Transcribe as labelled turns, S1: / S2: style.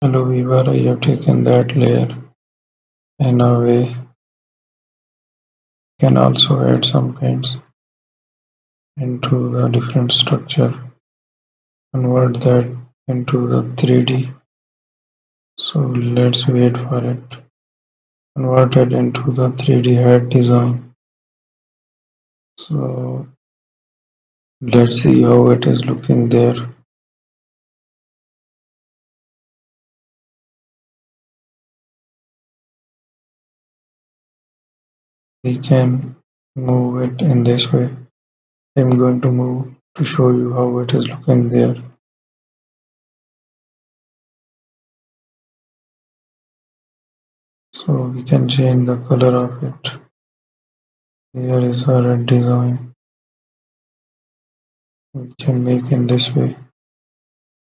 S1: Hello viewer, I have taken that layer in a way. You can also add some paints into the different structure, convert that into the 3D. So let's wait for it. Convert it into the 3D head design. So let's see how it is looking there. We can move it in this way. I'm going to move to show you how it is looking there. So we can change the color of it. Here is a red design. We can make in this way.